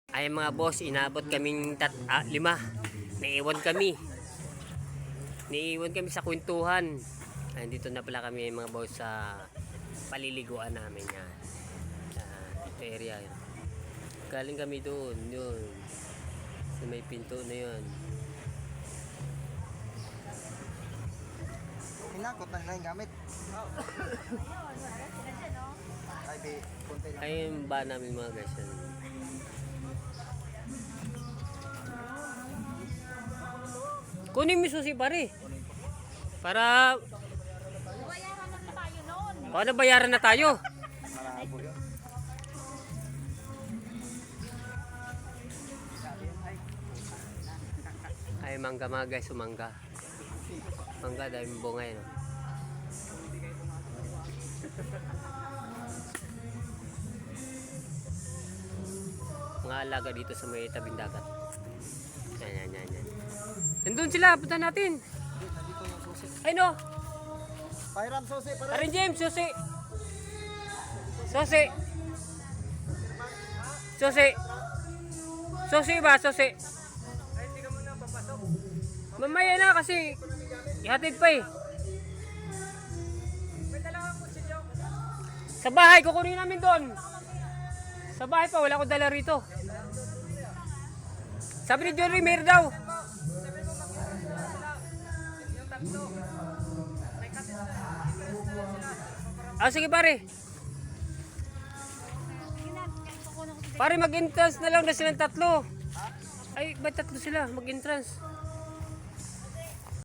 Ay mga boss, inabot kaming 5. Naiwan kami. Naiwan kami sa kwentuhan. Dito na pala kami mga boss sa paliliguan namin yan. Sa area yan. Galing kami doon, yun. Sa may pinto na yun. Hinakot lang lang gamit. Ayun ba namin mga guys yan. Kunin mo susi pare. Para bayaran na tayo noon. paano bayaran na tayo? Ay mangga mga guys, sumangga. Mangga dahil bunga yun. Mga alaga dito sa may tabing dagat. Yan. Nandun sila, punta natin. Nandito yung susi. Ay no, Pairam susi para. Karin James, susi. Susi. Susi. Susi ba, susi? Ay, hindi ka muna papasok. Mamaya na kasi ihatid pa eh. May dala kang kutsilyo. Sa bahay, kukunin namin doon. Sa bahay pa, wala akong dala rito. Sabi ni John Rimer daw. Ah, sige pare. Pare mag-entrance na lang na silang 3. Ay, ba't 3 sila? Mag-entrance.